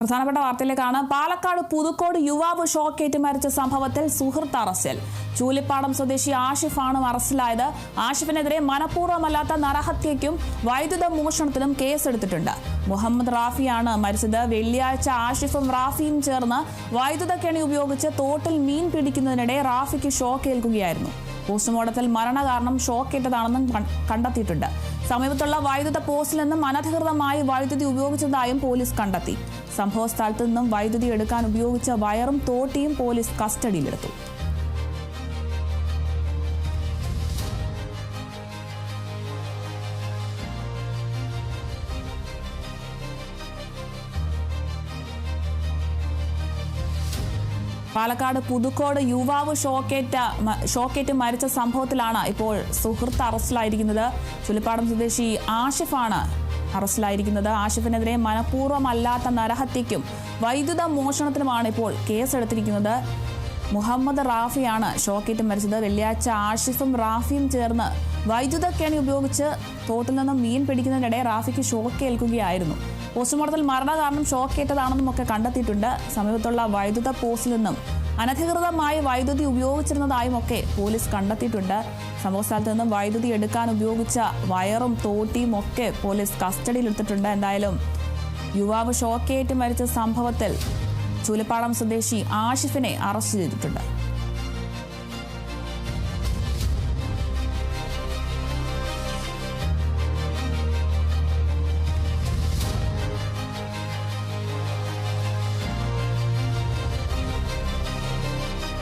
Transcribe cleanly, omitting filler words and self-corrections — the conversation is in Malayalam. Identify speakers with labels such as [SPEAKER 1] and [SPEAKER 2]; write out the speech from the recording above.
[SPEAKER 1] പ്രധാനപ്പെട്ട വാർത്തയിലേക്കാണ്. പാലക്കാട് പുതുക്കോട് യുവാവ് ഷോക്കേറ്റ് മരിച്ച സംഭവത്തിൽ സുഹൃത്ത് അറസ്റ്റിൽ. ചൂലിപ്പാടം സ്വദേശി ആഷിഫാണ് അറസ്റ്റിലായത്. ആഷിഫിനെതിരെ മനഃപൂർവ്വമല്ലാത്ത നരഹത്യയ്ക്കും വൈദ്യുത മോഷണത്തിനും കേസെടുത്തിട്ടുണ്ട്. മുഹമ്മദ് റാഫിയാണ് മരിച്ചത്. വെള്ളിയാഴ്ച ആഷിഫും റാഫിയും ചേർന്ന് വൈദ്യുത കെണി ഉപയോഗിച്ച് തോട്ടിൽ മീൻ പിടിക്കുന്നതിനിടെ റാഫിക്ക് ഷോക്കേൽക്കുകയായിരുന്നു. പോസ്റ്റ്മോർട്ടത്തിൽ മരണകാരണം ഷോക്കേറ്റതാണെന്നും കണ്ടെത്തിയിട്ടുണ്ട്. സമീപത്തുള്ള വൈദ്യുത പോസ്റ്റിൽ നിന്നും അനധികൃതമായി വൈദ്യുതി ഉപയോഗിച്ചതായും പോലീസ് കണ്ടെത്തി. സംഭവ സ്ഥലത്ത് നിന്നും വൈദ്യുതി എടുക്കാൻ ഉപയോഗിച്ച വയറും തോട്ടിയും പോലീസ് കസ്റ്റഡിയിലെടുത്തു. പാലക്കാട് പുതുക്കോട് യുവാവ് ഷോക്കേറ്റ് മരിച്ച സംഭവത്തിലാണ് ഇപ്പോൾ സുഹൃത്ത് അറസ്റ്റിലായിരിക്കുന്നത്. ചുള്ളിപ്പാടം സ്വദേശി ആഷിഫാണ് അറസ്റ്റിലായിരിക്കുന്നത്. ആഷിഫിനെതിരെ മനഃപൂർവ്വമല്ലാത്ത നരഹത്യയ്ക്കും വൈദ്യുത മോഷണത്തിനുമാണ് ഇപ്പോൾ കേസെടുത്തിരിക്കുന്നത്. മുഹമ്മദ് റാഫിയാണ് ഷോക്കേറ്റ് മരിച്ചത്. വെള്ളിയാഴ്ച ആഷിഫും റാഫിയും ചേർന്ന് വൈദ്യുത കെണി ഉപയോഗിച്ച് തോട്ടിൽ നിന്നും മീൻ പിടിക്കുന്നതിനിടെ റാഫിക്ക് ഷോക്കേൽക്കുകയായിരുന്നു. പോസ്റ്റ്മോർട്ടത്തിൽ മരണകാരണം ഷോക്കേറ്റതാണെന്നും ഒക്കെ കണ്ടെത്തിയിട്ടുണ്ട്. സമീപത്തുള്ള വൈദ്യുത പോസ്റ്റിൽ നിന്നും അനധികൃതമായി വൈദ്യുതി ഉപയോഗിച്ചിരുന്നതായും ഒക്കെ പോലീസ് കണ്ടെത്തിയിട്ടുണ്ട്. സംഭവസ്ഥലത്ത് നിന്നും വൈദ്യുതി എടുക്കാൻ ഉപയോഗിച്ച വയറും തോട്ടിയും ഒക്കെ പോലീസ് കസ്റ്റഡിയിലെടുത്തിട്ടുണ്ട്. എന്തായാലും യുവാവ് ഷോക്കേറ്റ് മരിച്ച സംഭവത്തിൽ ചൂലിപ്പാടം സ്വദേശി ആഷിഫിനെ അറസ്റ്റ് ചെയ്തിട്ടുണ്ട്.